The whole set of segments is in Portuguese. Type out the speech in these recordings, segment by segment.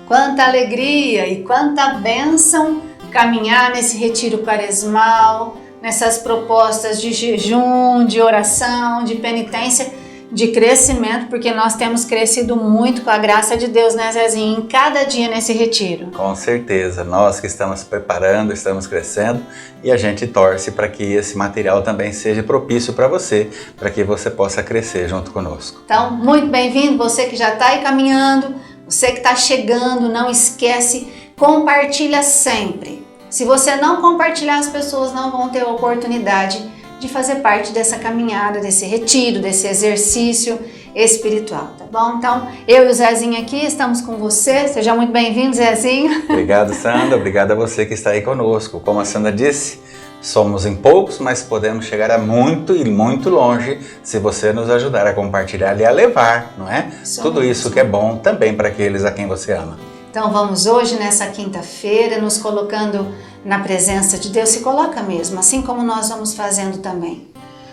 Quanta alegria e quanta bênção caminhar nesse retiro quaresmal, nessas propostas de jejum, de oração, de penitência, de crescimento, porque nós temos crescido muito com a graça de Deus, né, Zezinho, em cada dia nesse retiro. Com certeza, nós que estamos preparando, estamos crescendo e a gente torce para que esse material também seja propício para você, para que você possa crescer junto conosco. Então, muito bem-vindo, você que já está aí caminhando, você que está chegando, não esquece, compartilha sempre. Se você não compartilhar, as pessoas não vão ter a oportunidade de fazer parte dessa caminhada, desse retiro, desse exercício espiritual, tá bom? Então, eu e o Zezinho aqui estamos com você. Seja muito bem-vindo, Zezinho. Obrigado, Sandra. Obrigado a você que está aí conosco. Como a Sandra disse, somos em poucos, mas podemos chegar a muito e muito longe se você nos ajudar a compartilhar e a levar, não é? Tudo isso que é bom também para aqueles a quem você ama. Então vamos hoje, nessa quinta-feira, nos colocando na presença de Deus. Se coloca mesmo, assim como nós vamos fazendo também.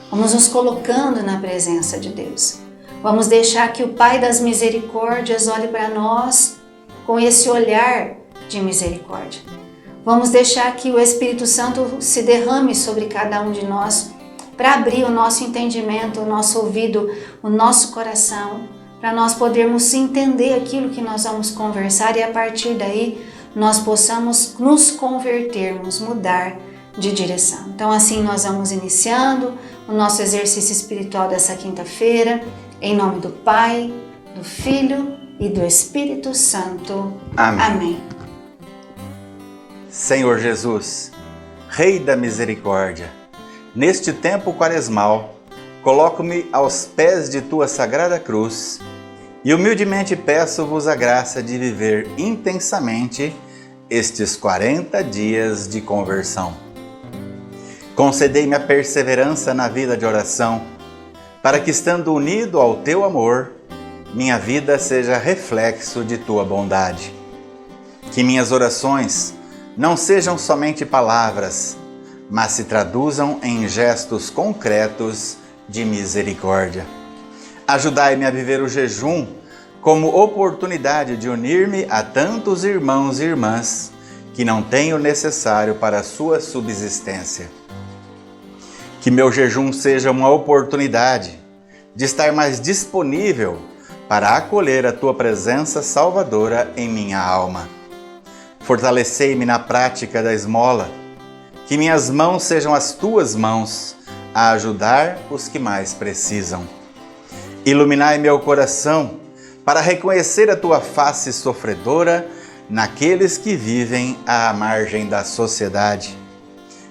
Vamos nos colocando na presença de Deus. Vamos deixar que o Pai das Misericórdias olhe para nós com esse olhar de misericórdia. Vamos deixar que o Espírito Santo se derrame sobre cada um de nós para abrir o nosso entendimento, o nosso ouvido, o nosso coração, para nós podermos entender aquilo que nós vamos conversar e a partir daí nós possamos nos convertermos, mudar de direção. Então assim nós vamos iniciando o nosso exercício espiritual dessa quinta-feira, em nome do Pai, do Filho e do Espírito Santo. Amém. Amém. Senhor Jesus, Rei da Misericórdia, neste tempo quaresmal, coloco-me aos pés de Tua Sagrada Cruz e humildemente peço-vos a graça de viver intensamente estes 40 dias de conversão. Concedei-me a perseverança na vida de oração, para que, estando unido ao Teu amor, minha vida seja reflexo de Tua bondade. Que minhas orações não sejam somente palavras, mas se traduzam em gestos concretos de misericórdia. Ajudai-me a viver o jejum como oportunidade de unir-me a tantos irmãos e irmãs que não têm o necessário para a sua subsistência. Que meu jejum seja uma oportunidade de estar mais disponível para acolher a Tua presença salvadora em minha alma. Fortalecei-me na prática da esmola, que minhas mãos sejam as Tuas mãos a ajudar os que mais precisam. Iluminai meu coração para reconhecer a Tua face sofredora naqueles que vivem à margem da sociedade.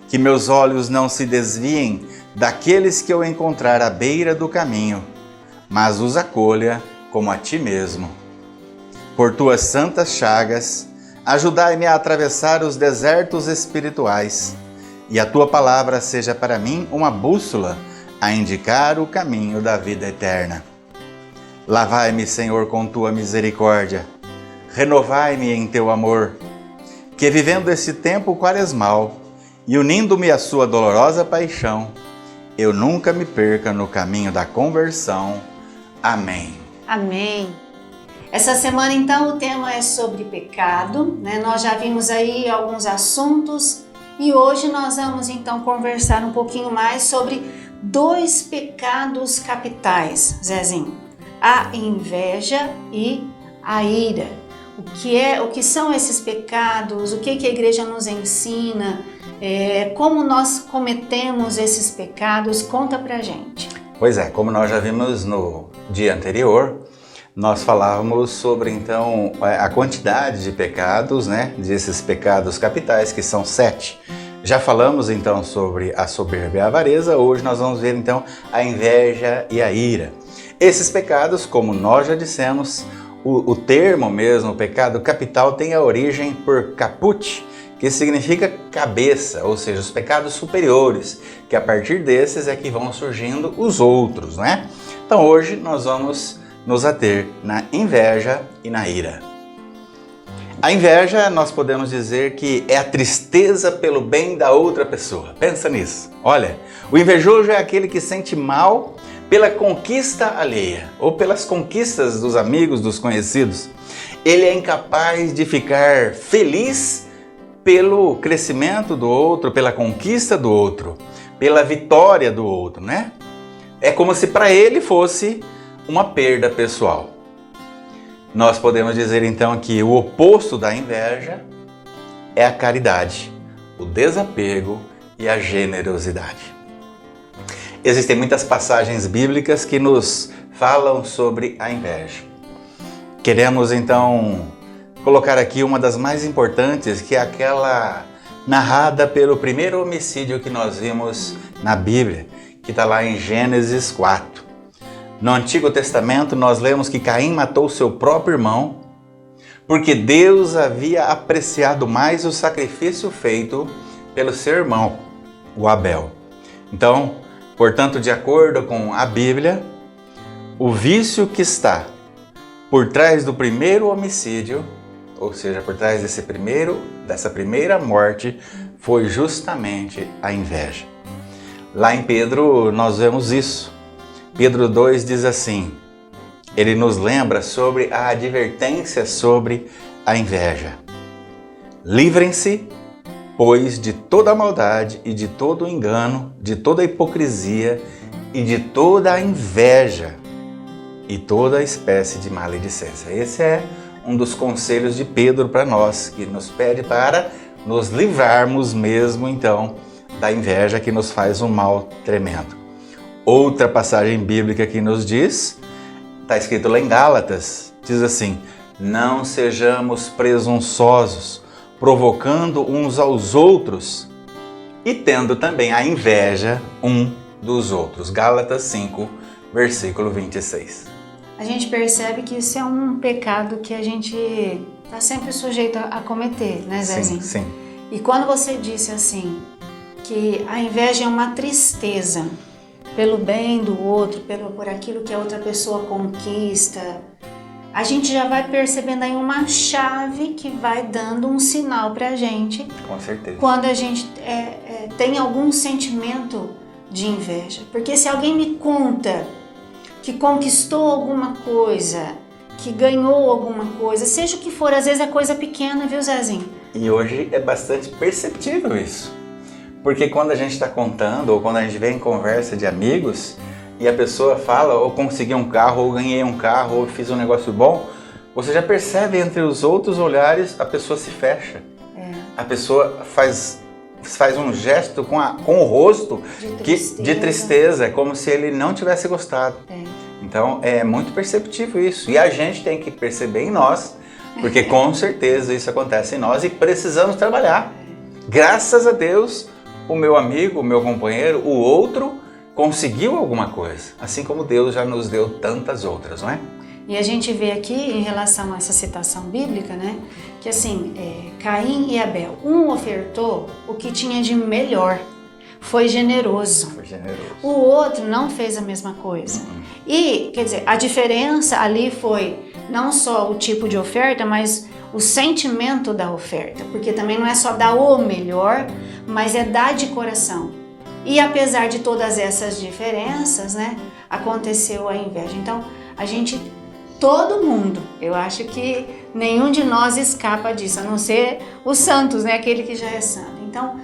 Que meus olhos não se desviem daqueles que eu encontrar à beira do caminho, mas os acolha como a Ti mesmo. Por Tuas santas chagas, ajudai-me a atravessar os desertos espirituais e a Tua palavra seja para mim uma bússola a indicar o caminho da vida eterna. Lavai-me, Senhor, com Tua misericórdia, renovai-me em Teu amor, que vivendo esse tempo quaresmal e unindo-me à Sua dolorosa paixão, eu nunca me perca no caminho da conversão. Amém. Amém. Essa semana, então, o tema é sobre pecado, né? Nós já vimos aí alguns assuntos e hoje nós vamos, então, conversar um pouquinho mais sobre 2 pecados capitais, Zezinho. A inveja e a ira. O que são esses pecados? O que a igreja nos ensina? Como nós cometemos esses pecados? Conta pra gente. Pois é, como nós já vimos no dia anterior, nós falávamos sobre então a quantidade de pecados, né? Desses pecados capitais, que são 7. Já falamos então sobre a soberba e a avareza, hoje nós vamos ver então a inveja e a ira. Esses pecados, como nós já dissemos, o termo mesmo, o pecado capital, tem a origem por caput, que significa cabeça, ou seja, os pecados superiores, que a partir desses é que vão surgindo os outros, né? Então hoje nós vamos nos ater na inveja e na ira. A inveja, nós podemos dizer que é a tristeza pelo bem da outra pessoa. Pensa nisso. Olha, o invejoso é aquele que sente mal pela conquista alheia ou pelas conquistas dos amigos, dos conhecidos. Ele é incapaz de ficar feliz pelo crescimento do outro, pela conquista do outro, pela vitória do outro, né? É como se para ele fosse uma perda pessoal. Nós podemos dizer então que o oposto da inveja é a caridade, o desapego e a generosidade. Existem muitas passagens bíblicas que nos falam sobre a inveja. Queremos então colocar aqui uma das mais importantes, que é aquela narrada pelo primeiro homicídio que nós vimos na Bíblia, que está lá em Gênesis 4. No Antigo Testamento nós lemos que Caim matou seu próprio irmão porque Deus havia apreciado mais o sacrifício feito pelo seu irmão, o Abel. Então, portanto, de acordo com a Bíblia, o vício que está por trás do primeiro homicídio, ou seja, por trás dessa primeira morte, foi justamente a inveja. Lá em Pedro nós vemos isso. Pedro 2 diz assim, ele nos lembra sobre a advertência sobre a inveja. Livrem-se, pois, de toda a maldade e de todo o engano, de toda a hipocrisia e de toda a inveja e toda espécie de maledicência. Esse é um dos conselhos de Pedro para nós, que nos pede para nos livrarmos mesmo, então, da inveja que nos faz um mal tremendo. Outra passagem bíblica que nos diz, está escrito lá em Gálatas, diz assim, não sejamos presunçosos, provocando uns aos outros e tendo também a inveja um dos outros. Gálatas 5, versículo 26. A gente percebe que isso é um pecado que a gente está sempre sujeito a cometer, né, Zezinho? Sim, sim. E quando você disse assim, que a inveja é uma tristeza pelo bem do outro, por aquilo que a outra pessoa conquista, a gente já vai percebendo aí uma chave que vai dando um sinal pra gente. Com certeza. Quando a gente tem algum sentimento de inveja. Porque se alguém me conta que conquistou alguma coisa, que ganhou alguma coisa, seja o que for, às vezes é coisa pequena, viu, Zezinho? E hoje é bastante perceptível isso. Porque quando a gente está contando, ou quando a gente vem em conversa de amigos, e a pessoa fala, ou consegui um carro, ou ganhei um carro, ou fiz um negócio bom, você já percebe entre os outros olhares, a pessoa se fecha. A pessoa faz um gesto com o rosto de tristeza, é como se ele não tivesse gostado. Então é muito perceptível isso. E a gente tem que perceber em nós, porque com certeza isso acontece em nós e precisamos trabalhar. Graças a Deus, o meu amigo, o meu companheiro, o outro conseguiu alguma coisa, assim como Deus já nos deu tantas outras, não é? E a gente vê aqui, em relação a essa citação bíblica, né, que assim, Caim e Abel, um ofertou o que tinha de melhor, foi generoso. O outro não fez a mesma coisa. E, quer dizer, a diferença ali foi não só o tipo de oferta, mas o sentimento da oferta, porque também não é só dar o melhor, mas é dar de coração. E apesar de todas essas diferenças, né, aconteceu a inveja. Então, todo mundo, eu acho que nenhum de nós escapa disso, a não ser os santos, né, aquele que já é santo. Então,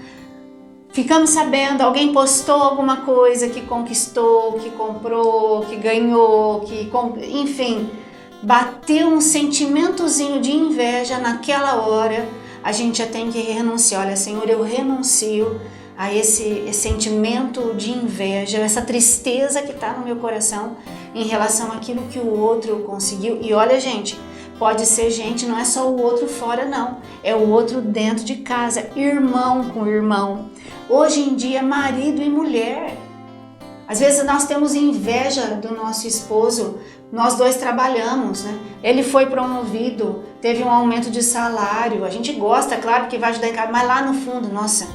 ficamos sabendo, alguém postou alguma coisa que conquistou, que comprou, que ganhou, enfim, bateu um sentimentozinho de inveja naquela hora, a gente já tem que renunciar. Olha, Senhor, eu renuncio a esse sentimento de inveja, essa tristeza que está no meu coração em relação àquilo que o outro conseguiu. E olha, gente, pode ser gente, não é só o outro fora, não. É o outro dentro de casa, irmão com irmão. Hoje em dia, marido e mulher. Às vezes nós temos inveja do nosso esposo Nós dois trabalhamos, né? Ele foi promovido, teve um aumento de salário. A gente gosta, claro, que vai ajudar em casa, mas lá no fundo, nossa,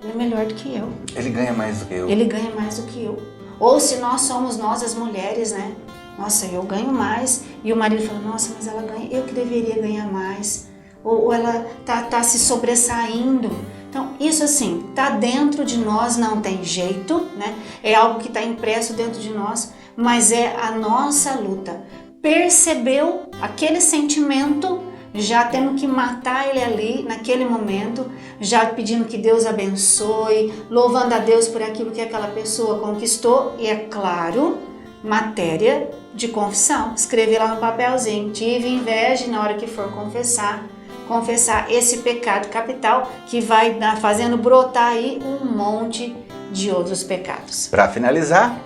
ele é melhor do que eu. Ele ganha mais do que eu. Ele ganha mais do que eu. Ou se nós somos nós as mulheres, né? Nossa, eu ganho mais. E o marido fala, nossa, mas ela ganha, eu que deveria ganhar mais. Ou ela tá se sobressaindo. Então, isso assim, tá dentro de nós, não tem jeito, né? É algo que está impresso dentro de nós, mas é a nossa luta. Percebeu aquele sentimento, já temos que matar ele ali, naquele momento, já pedindo que Deus abençoe, louvando a Deus por aquilo que aquela pessoa conquistou. E é claro, matéria de confissão. Escrever lá no papelzinho, tive inveja, e na hora que for confessar esse pecado capital que vai fazendo brotar aí um monte de outros pecados. Para finalizar,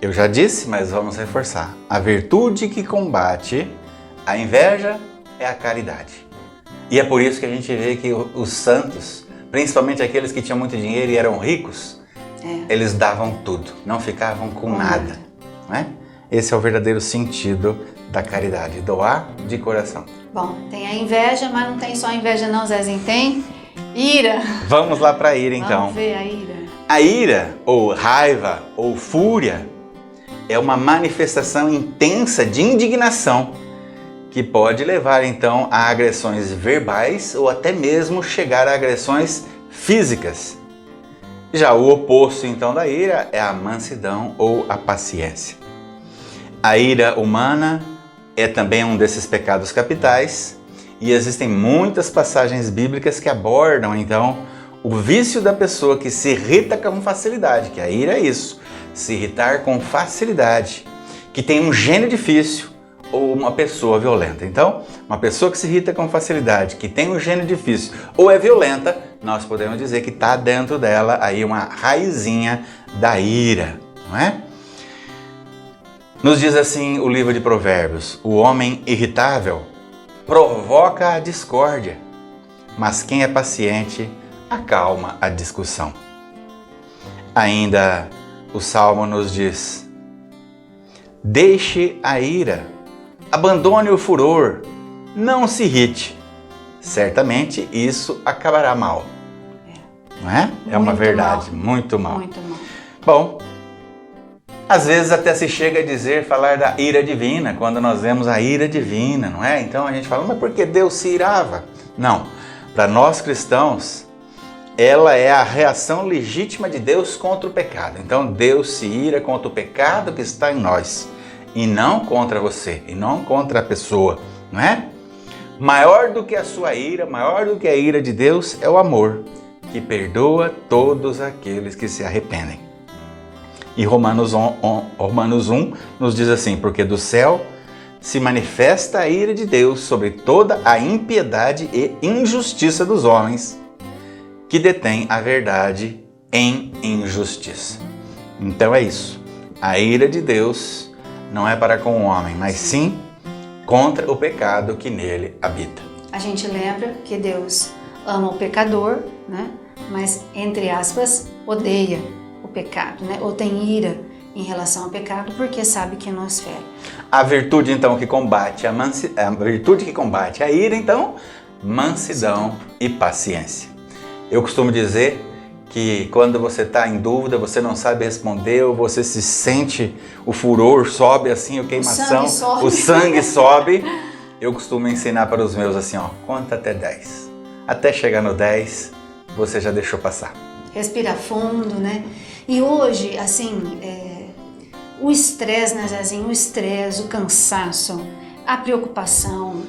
eu já disse, mas vamos reforçar. A virtude que combate a inveja é a caridade. E é por isso que a gente vê que os santos, principalmente aqueles que tinham muito dinheiro e eram ricos, eles davam tudo, não ficavam com nada. Não é? Esse é o verdadeiro sentido da caridade, doar de coração. Bom, tem a inveja, mas não tem só inveja não, Zezinho, tem ira. Vamos lá para a ira então. Vamos ver a ira. A ira, ou raiva, ou fúria, é uma manifestação intensa de indignação que pode levar então a agressões verbais ou até mesmo chegar a agressões físicas. Já o oposto então da ira é a mansidão ou a paciência. A ira humana é também um desses pecados capitais e existem muitas passagens bíblicas que abordam então o vício da pessoa que se irrita com facilidade, que a ira é isso, se irritar com facilidade, que tem um gênio difícil ou uma pessoa violenta. Então, uma pessoa que se irrita com facilidade, que tem um gênio difícil ou é violenta, nós podemos dizer que está dentro dela aí uma raizinha da ira, não é? Nos diz assim o livro de Provérbios, o homem irritável provoca a discórdia, mas quem é paciente acalma a discussão. Ainda o Salmo nos diz, deixe a ira, abandone o furor, não se irrite, certamente isso acabará mal. Não é? É uma verdade, muito mal. Muito mal. Bom, às vezes até se chega a dizer, falar da ira divina, quando nós vemos a ira divina, não é? Então a gente fala, mas por que Deus se irava? Não, para nós cristãos, ela é a reação legítima de Deus contra o pecado. Então Deus se ira contra o pecado que está em nós, e não contra você, e não contra a pessoa, não é? Maior do que a sua ira, maior do que a ira de Deus é o amor, que perdoa todos aqueles que se arrependem. E Romanos 1 nos diz assim, porque do céu se manifesta a ira de Deus sobre toda a impiedade e injustiça dos homens, que detém a verdade em injustiça. Então é isso. A ira de Deus não é para com o homem, mas sim contra o pecado que nele habita. A gente lembra que Deus ama o pecador, né? Mas, entre aspas, odeia o pecado, né? Ou tem ira em relação ao pecado, porque sabe que nos fere. A virtude, então, que combate a virtude que combate a ira, então, mansidão e paciência. Eu costumo dizer que quando você está em dúvida, você não sabe responder, ou você se sente, o furor sobe assim, a queimação, o sangue sobe. Eu costumo ensinar para os meus assim, ó, conta até 10. Até chegar no 10, você já deixou passar. Respira fundo, né? E hoje, assim, o estresse, né, Zezinho? O estresse, o cansaço, a preocupação,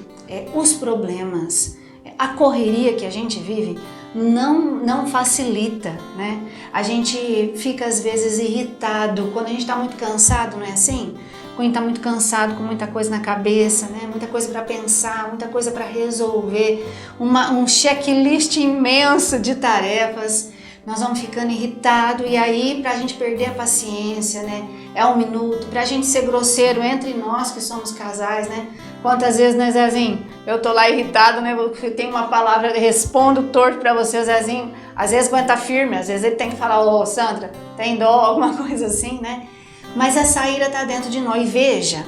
os problemas, a correria que a gente vive não facilita, né? A gente fica às vezes irritado quando a gente está muito cansado, não é assim? Quando está muito cansado, com muita coisa na cabeça, né? Muita coisa para pensar, muita coisa para resolver, um checklist imenso de tarefas. Nós vamos ficando irritados e aí para a gente perder a paciência, né? É um minuto, para a gente ser grosseiro entre nós que somos casais, né? Quantas vezes, né, Zezinho? Eu tô lá irritado, né? Eu tenho uma palavra, respondo torto para você, Zezinho. Às vezes aguenta firme, às vezes ele tem que falar, ô Sandra, tem dó, alguma coisa assim, né? Mas essa ira tá dentro de nós. E veja,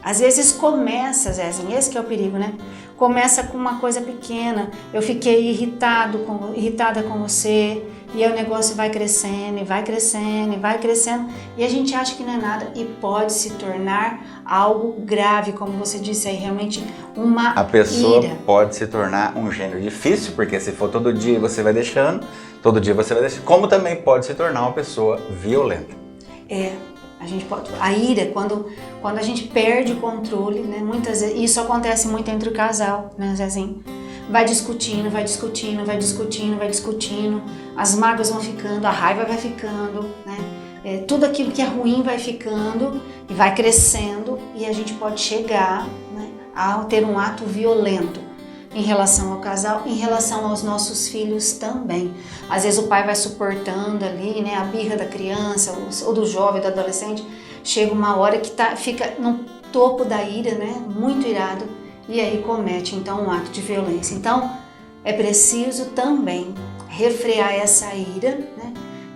Às vezes começa, Zezinho, esse que é o perigo, né? Começa com uma coisa pequena. Eu fiquei irritada com você, e aí o negócio vai crescendo, e vai crescendo, e vai crescendo, e a gente acha que não é nada, e pode se tornar algo grave, como você disse aí, realmente uma ira. A pessoa pode se tornar um gênio difícil, porque se for todo dia você vai deixando, todo dia você vai deixando, como também pode se tornar uma pessoa violenta. A gente pode, a ira, quando a gente perde o controle, né? Muitas vezes, isso acontece muito entre o casal, né, Zezinho? Vai discutindo, as mágoas vão ficando, a raiva vai ficando, né? Tudo aquilo que é ruim vai ficando e vai crescendo, e a gente pode chegar, né, a ter um ato violento em relação ao casal, em relação aos nossos filhos também. Às vezes o pai vai suportando ali, né, a birra da criança ou do jovem, do adolescente. Chega uma hora que fica no topo da ira, né, muito irado, e aí comete então um ato de violência. Então é preciso também refrear essa ira, né,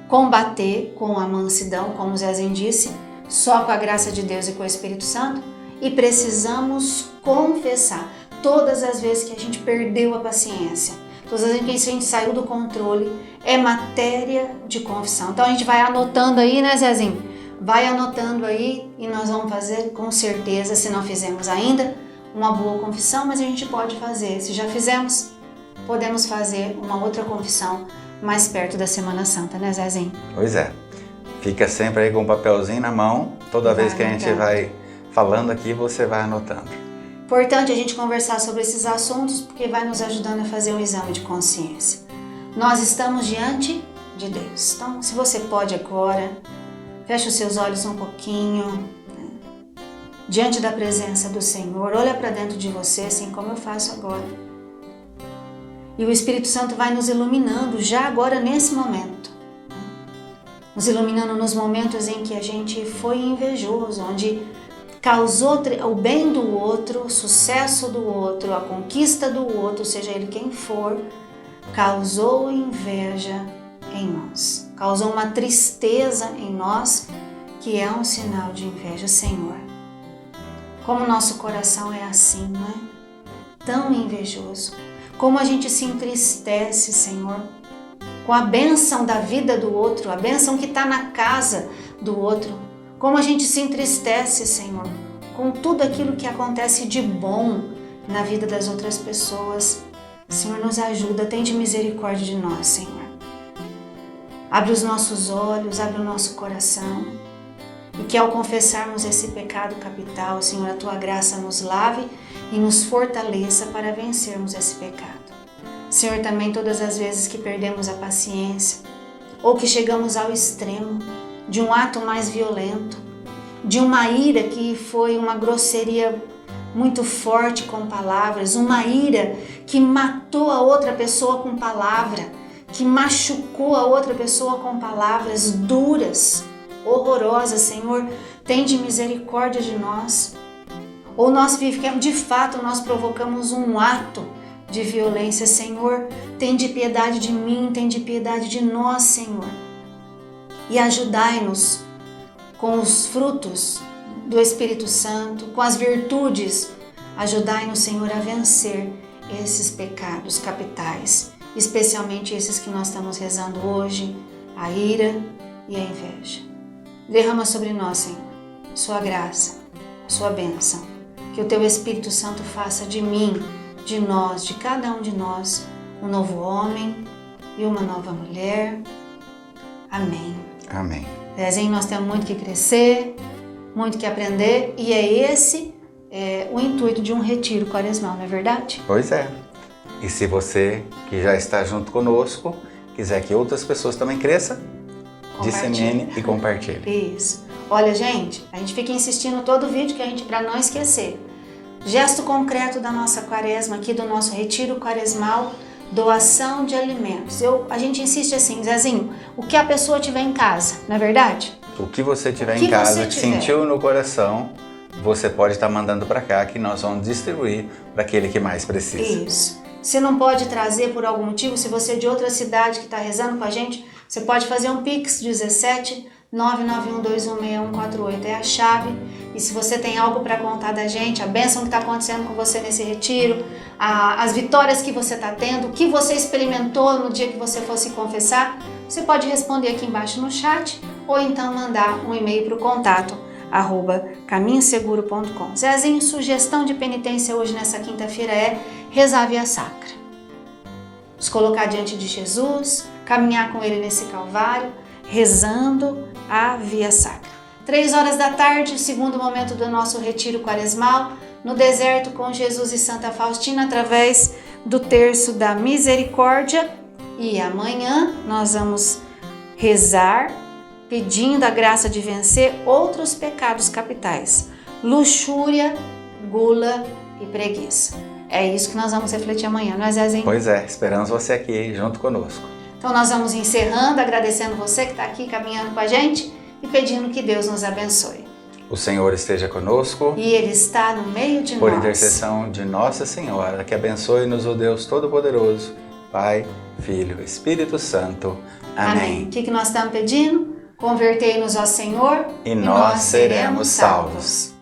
combater com a mansidão, como o Zezinho disse, só com a graça de Deus e com o Espírito Santo, e precisamos confessar. Todas as vezes que a gente perdeu a paciência, todas as vezes que a gente saiu do controle, é matéria de confissão. Então a gente vai anotando aí, né, Zezinho? Vai anotando aí e nós vamos fazer com certeza, se não fizemos ainda, uma boa confissão, mas a gente pode fazer. Se já fizemos, podemos fazer uma outra confissão mais perto da Semana Santa, né, Zezinho? Pois é. Fica sempre aí com um papelzinho na mão, toda vez que a gente vai falando aqui, você vai anotando. Importante a gente conversar sobre esses assuntos, porque vai nos ajudando a fazer um exame de consciência. Nós estamos diante de Deus. Então, se você pode agora, feche os seus olhos um pouquinho, né, diante da presença do Senhor, olha para dentro de você, assim como eu faço agora. E o Espírito Santo vai nos iluminando já agora nesse momento. Nos iluminando nos momentos em que a gente foi invejoso, onde causou o bem do outro, o sucesso do outro, a conquista do outro, seja ele quem for, causou inveja em nós. Causou uma tristeza em nós, que é um sinal de inveja, Senhor. Como nosso coração é assim, não é? Tão invejoso. Como a gente se entristece, Senhor, com a bênção da vida do outro, a bênção que está na casa do outro. Como a gente se entristece, Senhor, com tudo aquilo que acontece de bom na vida das outras pessoas. Senhor, nos ajuda, tende misericórdia de nós, Senhor. Abre os nossos olhos, abre o nosso coração, e que ao confessarmos esse pecado capital, Senhor, a Tua graça nos lave e nos fortaleça para vencermos esse pecado. Senhor, também todas as vezes que perdemos a paciência, ou que chegamos ao extremo de um ato mais violento, de uma ira que foi uma grosseria muito forte com palavras, uma ira que matou a outra pessoa com palavra, que machucou a outra pessoa com palavras duras, horrorosas. Senhor, tende misericórdia de nós. Ou nós de fato nós provocamos um ato de violência. Senhor, tende piedade de mim, tende piedade de nós, Senhor. E ajudai-nos com os frutos do Espírito Santo, com as virtudes. Ajudai-nos, Senhor, a vencer esses pecados capitais, especialmente esses que nós estamos rezando hoje, a ira e a inveja. Derrama sobre nós, Senhor, Sua graça, Sua bênção. Que o Teu Espírito Santo faça de mim, de nós, de cada um de nós, um novo homem e uma nova mulher. Amém. Amém. Zezinho, nós temos muito que crescer, muito que aprender, e é esse o intuito de um retiro quaresmal, não é verdade? Pois é. E se você que já está junto conosco quiser que outras pessoas também cresçam, dissemine e compartilhe. Isso. Olha, gente, a gente fica insistindo todo vídeo para não esquecer. Gesto concreto da nossa quaresma aqui, do nosso retiro quaresmal, doação de alimentos. A gente insiste assim, Zezinho, o que a pessoa tiver em casa, não é verdade? O que você tiver em casa, que sentiu no coração, você pode estar mandando para cá, que nós vamos distribuir para aquele que mais precisa. Isso. Se não pode trazer por algum motivo, se você é de outra cidade que está rezando com a gente, você pode fazer um Pix 17 991216148 é a chave. E se você tem algo para contar da gente, a bênção que está acontecendo com você nesse retiro, as vitórias que você está tendo, o que você experimentou no dia que você fosse confessar, você pode responder aqui embaixo no chat ou então mandar um e-mail para o contato @caminhoseguro.com. Zezinho, sugestão de penitência hoje nessa quinta-feira é rezar a Via Sacra. Nos colocar diante de Jesus, caminhar com Ele nesse Calvário, rezando a Via Sacra. 15h, o segundo momento do nosso retiro quaresmal, no deserto com Jesus e Santa Faustina, através do terço da misericórdia. E amanhã nós vamos rezar pedindo a graça de vencer outros pecados capitais: luxúria, gula e preguiça. É isso que nós vamos refletir amanhã, não é, Zezinho? Pois é, esperamos você aqui junto conosco. Então nós vamos encerrando, agradecendo você que está aqui caminhando com a gente e pedindo que Deus nos abençoe. O Senhor esteja conosco. E Ele está no meio de nós. Por intercessão de Nossa Senhora, que abençoe-nos o Deus Todo-Poderoso, Pai, Filho, Espírito Santo. Amém. O que nós estamos pedindo? Convertei-nos, ó Senhor, e nós seremos salvos.